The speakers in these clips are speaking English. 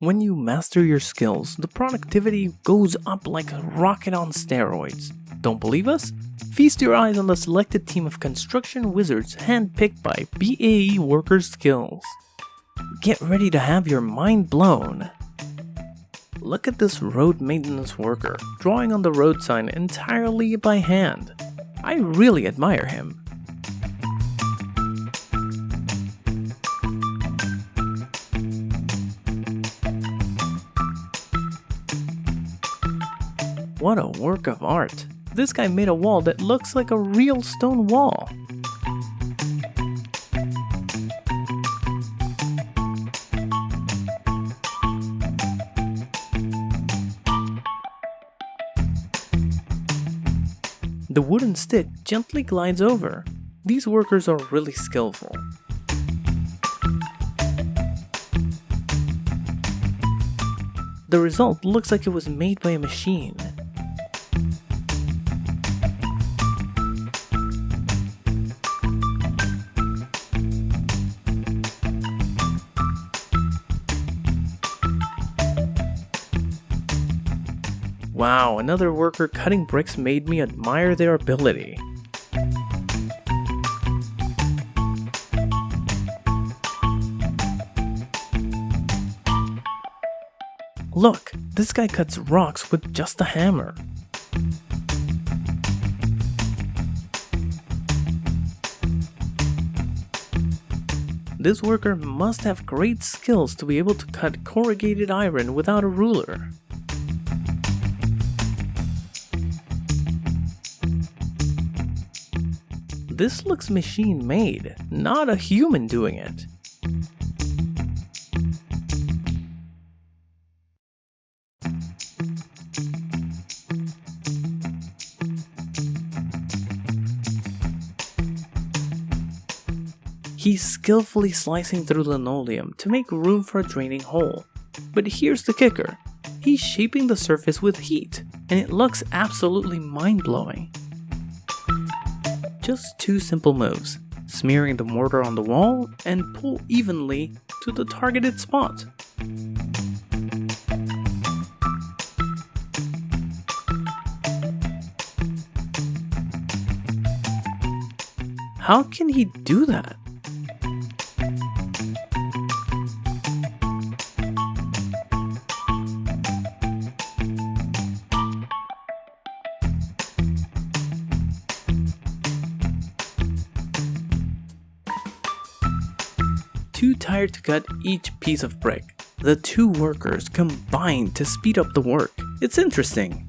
When you master your skills, the productivity goes up like a rocket on steroids. Don't believe us? Feast your eyes on the selected team of construction wizards handpicked by BAE Worker Skills. Get ready to have your mind blown. Look at this road maintenance worker drawing on the road sign entirely by hand. I really admire him. What a work of art! This guy made a wall that looks like a real stone wall. The wooden stick gently glides over. These workers are really skillful. The result looks like it was made by a machine. Wow, another worker cutting bricks made me admire their ability. Look, this guy cuts rocks with just a hammer. This worker must have great skills to be able to cut corrugated iron without a ruler. This looks machine-made, not a human doing it. He's skillfully slicing through linoleum to make room for a draining hole. But here's the kicker. He's shaping the surface with heat, and it looks absolutely mind-blowing. Just two simple moves, smearing the mortar on the wall and pull evenly to the targeted spot. How can he do that? Too tired to cut each piece of brick, the two workers combined to speed up the work. It's interesting.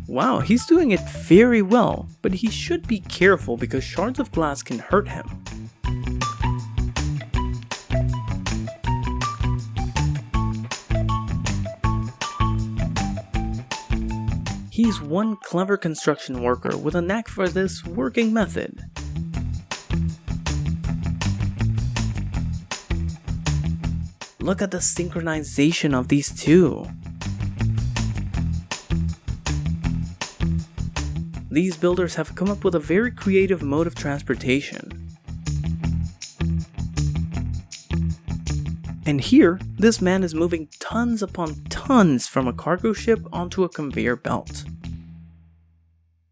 Wow, he's doing it very well, but he should be careful because shards of glass can hurt him. He's one clever construction worker with a knack for this working method. Look at the synchronization of these two. These builders have come up with a very creative mode of transportation. And here, this man is moving tons upon tons from a cargo ship onto a conveyor belt.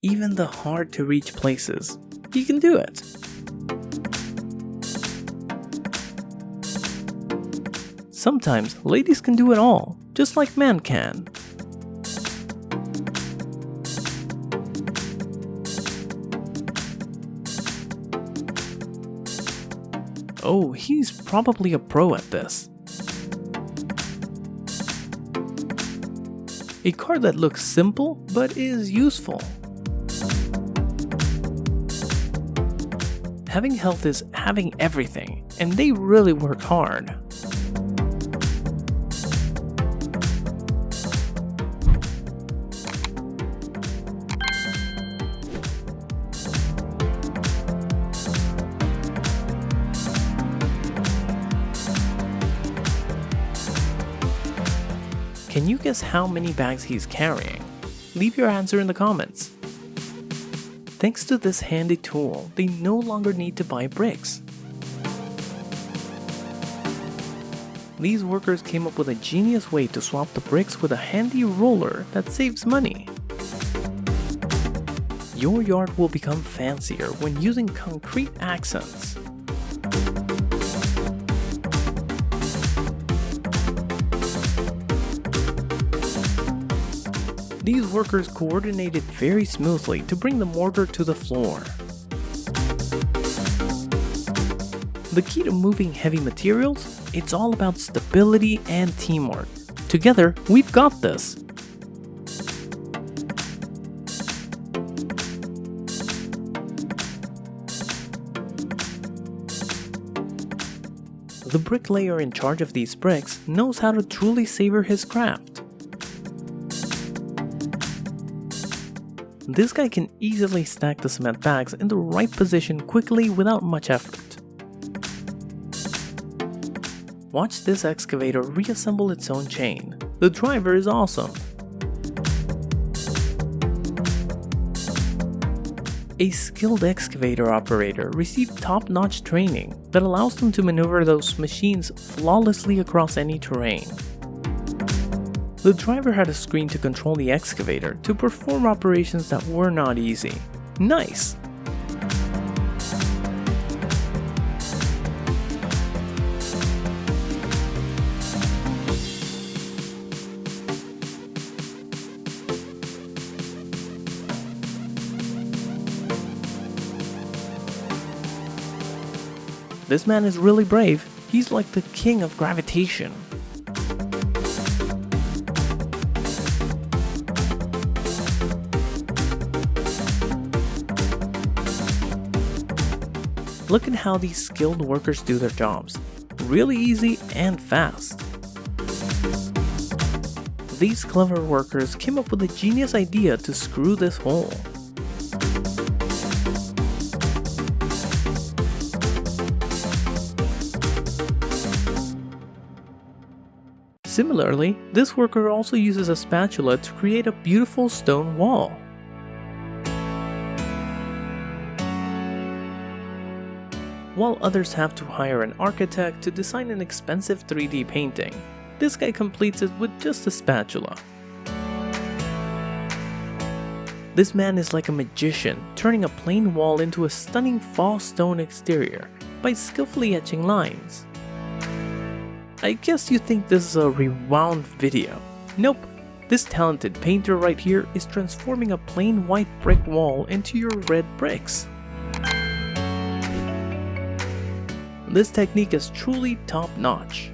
Even the hard-to-reach places, he can do it. Sometimes, ladies can do it all, just like men can. Oh, he's probably a pro at this. A car that looks simple, but is useful. Having health is having everything, and they really work hard. Can you guess how many bags he's carrying? Leave your answer in the comments. Thanks to this handy tool, they no longer need to buy bricks. These workers came up with a genius way to swap the bricks with a handy roller that saves money. Your yard will become fancier when using concrete accents. These workers coordinated very smoothly to bring the mortar to the floor. The key to moving heavy materials? It's all about stability and teamwork. Together, we've got this. The bricklayer in charge of these bricks knows how to truly savor his craft. This guy can easily stack the cement bags in the right position quickly without much effort. Watch this excavator reassemble its own chain. The driver is awesome. A skilled excavator operator received top-notch training that allows them to maneuver those machines flawlessly across any terrain. The driver had a screen to control the excavator to perform operations that were not easy. Nice! This man is really brave. He's like the king of gravitation. Look at how these skilled workers do their jobs. Really easy and fast. These clever workers came up with a genius idea to screw this hole. Similarly, this worker also uses a spatula to create a beautiful stone wall. While others have to hire an architect to design an expensive 3D painting, this guy completes it with just a spatula. This man is like a magician, turning a plain wall into a stunning false stone exterior by skillfully etching lines. I guess you think this is a rewound video. Nope, this talented painter right here is transforming a plain white brick wall into your red bricks. This technique is truly top-notch.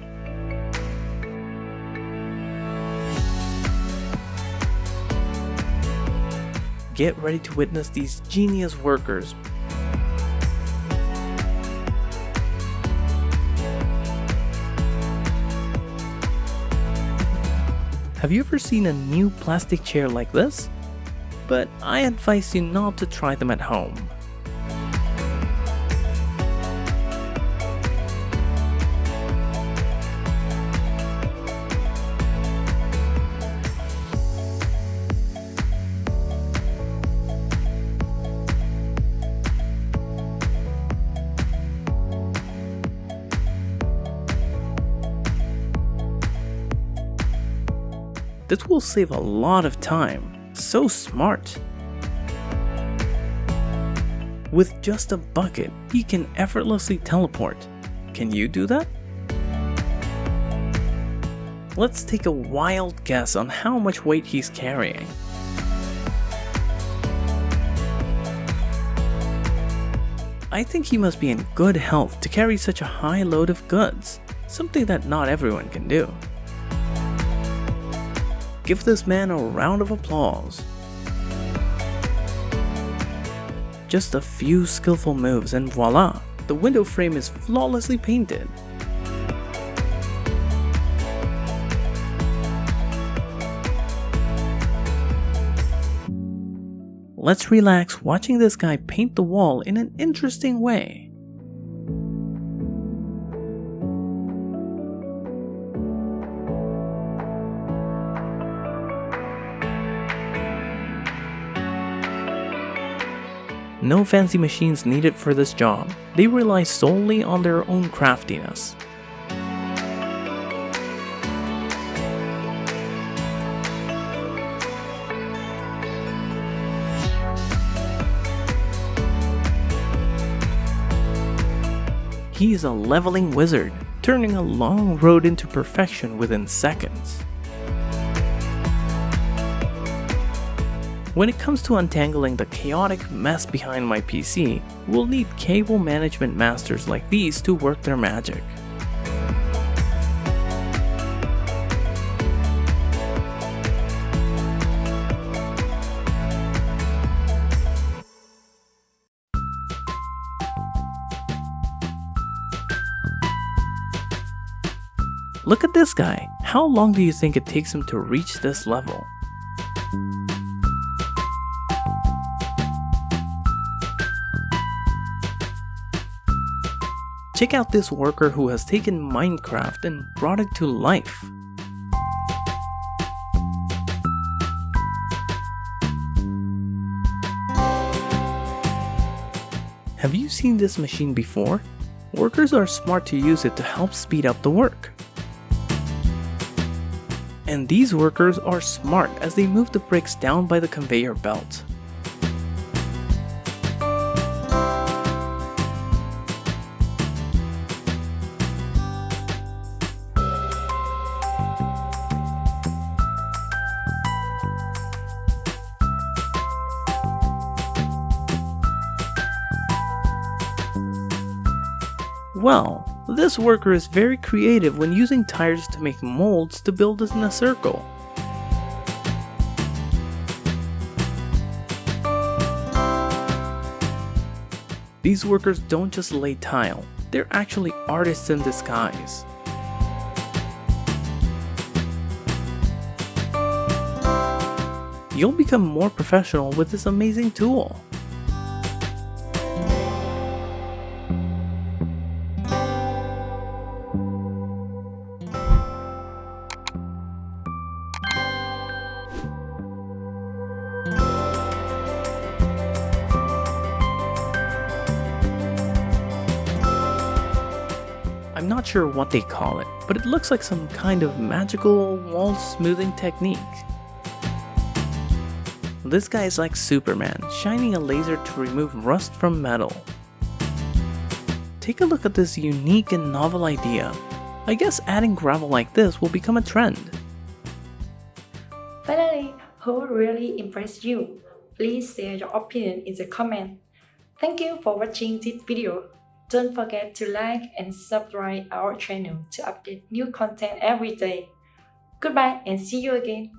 Get ready to witness these genius workers. Have you ever seen a new plastic chair like this? But I advise you not to try them at home. This will save a lot of time. So smart! With just a bucket, he can effortlessly teleport. Can you do that? Let's take a wild guess on how much weight he's carrying. I think he must be in good health to carry such a high load of goods, something that not everyone can do. Give this man a round of applause. Just a few skillful moves and voila, the window frame is flawlessly painted. Let's relax watching this guy paint the wall in an interesting way. No fancy machines needed for this job. They rely solely on their own craftiness. He is a leveling wizard, turning a long road into perfection within seconds. When it comes to untangling the chaotic mess behind my PC, we'll need cable management masters like these to work their magic. Look at this guy. How long do you think it takes him to reach this level? Check out this worker who has taken Minecraft and brought it to life. Have you seen this machine before? Workers are smart to use it to help speed up the work. And these workers are smart as they move the bricks down by the conveyor belt. Well, this worker is very creative when using tires to make molds to build us in a circle. These workers don't just lay tile, they're actually artists in disguise. You'll become more professional with this amazing tool. I'm not sure what they call it, but it looks like some kind of magical wall smoothing technique. This guy is like Superman, shining a laser to remove rust from metal. Take a look at this unique and novel idea. I guess adding gravel like this will become a trend. Finally, who really impressed you? Please share your opinion in the comment. Thank you for watching this video. Don't forget to like and subscribe our channel to update new content every day. Goodbye and see you again.